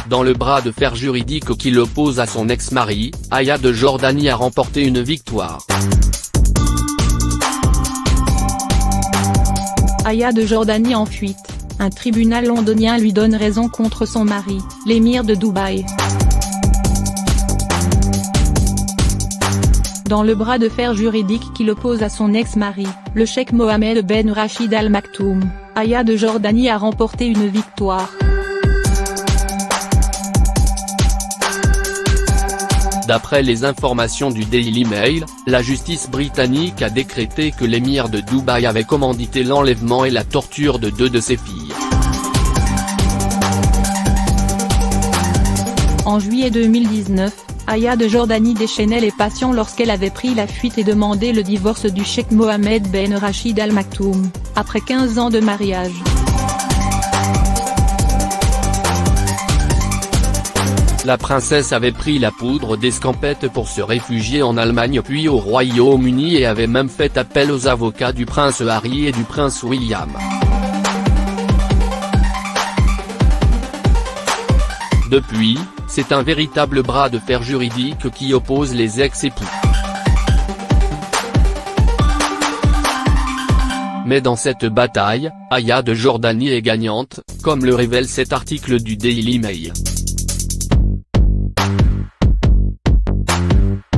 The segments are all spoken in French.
Dans le bras de fer juridique qui l'oppose à son ex-mari, Aya de Jordanie a remporté une victoire. Aya de Jordanie en fuite. Un tribunal londonien lui donne raison contre son mari, l'émir de Dubaï. Dans le bras de fer juridique qui l'oppose à son ex-mari, le cheikh Mohammed Ben Rachid Al Maktoum, Aya de Jordanie a remporté une victoire. D'après les informations du Daily Mail, la justice britannique a décrété que l'émir de Dubaï avait commandité l'enlèvement et la torture de 2 de ses filles. En juillet 2019, Aya de Jordanie déchaînait les passions lorsqu'elle avait pris la fuite et demandé le divorce du cheikh Mohammed Ben Rachid Al Maktoum, après 15 ans de mariage. La princesse avait pris la poudre d'escampette pour se réfugier en Allemagne puis au Royaume-Uni et avait même fait appel aux avocats du prince Harry et du prince William. Depuis, c'est un véritable bras de fer juridique qui oppose les ex-époux. Mais dans cette bataille, Aya de Jordanie est gagnante, comme le révèle cet article du Daily Mail.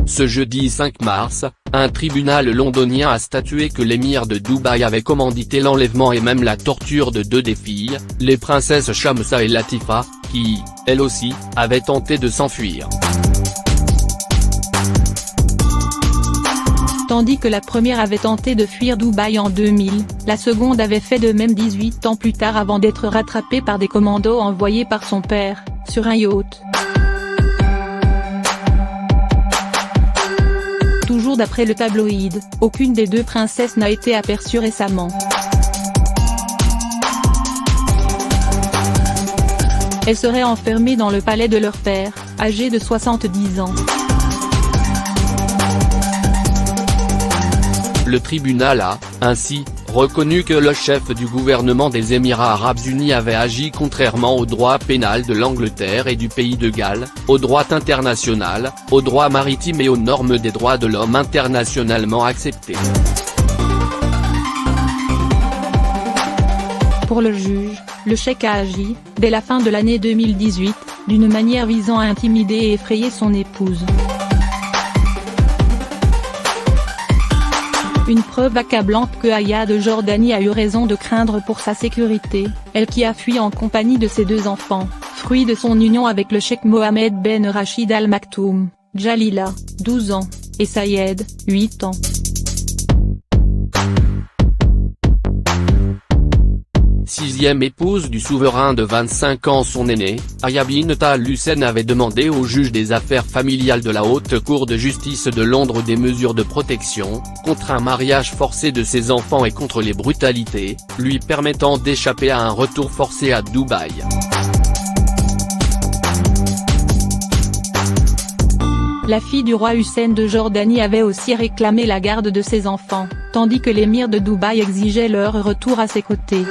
Ce jeudi 5 mars, un tribunal londonien a statué que l'émir de Dubaï avait commandité l'enlèvement et même la torture de 2 des filles, les princesses Shamsa et Latifa, qui, elles aussi, avaient tenté de s'enfuir. Tandis que la première avait tenté de fuir Dubaï en 2000, la seconde avait fait de même 18 ans plus tard avant d'être rattrapée par des commandos envoyés par son père, sur un yacht. Toujours d'après le tabloïd, aucune des 2 princesses n'a été aperçue récemment. Elles seraient enfermées dans le palais de leur père, âgé de 70 ans. Le tribunal a, ainsi, reconnu que le chef du gouvernement des Émirats arabes unis avait agi contrairement au droit pénal de l'Angleterre et du pays de Galles, au droit international, au droit maritime et aux normes des droits de l'homme internationalement acceptées. Pour le juge, le cheikh a agi, dès la fin de l'année 2018, d'une manière visant à intimider et effrayer son épouse. Une preuve accablante que Aya de Jordanie a eu raison de craindre pour sa sécurité, elle qui a fui en compagnie de ses 2 enfants, fruit de son union avec le cheikh Mohammed Ben Rachid Al Maktoum, Jalila, 12 ans, et Sayed, 8 ans. Sixième épouse du souverain de 25 ans, son aîné, Aya bint Al Hussein avait demandé au juge des affaires familiales de la Haute Cour de justice de Londres des mesures de protection, contre un mariage forcé de ses enfants et contre les brutalités, lui permettant d'échapper à un retour forcé à Dubaï. La fille du roi Hussein de Jordanie avait aussi réclamé la garde de ses enfants, tandis que l'émir de Dubaï exigeait leur retour à ses côtés.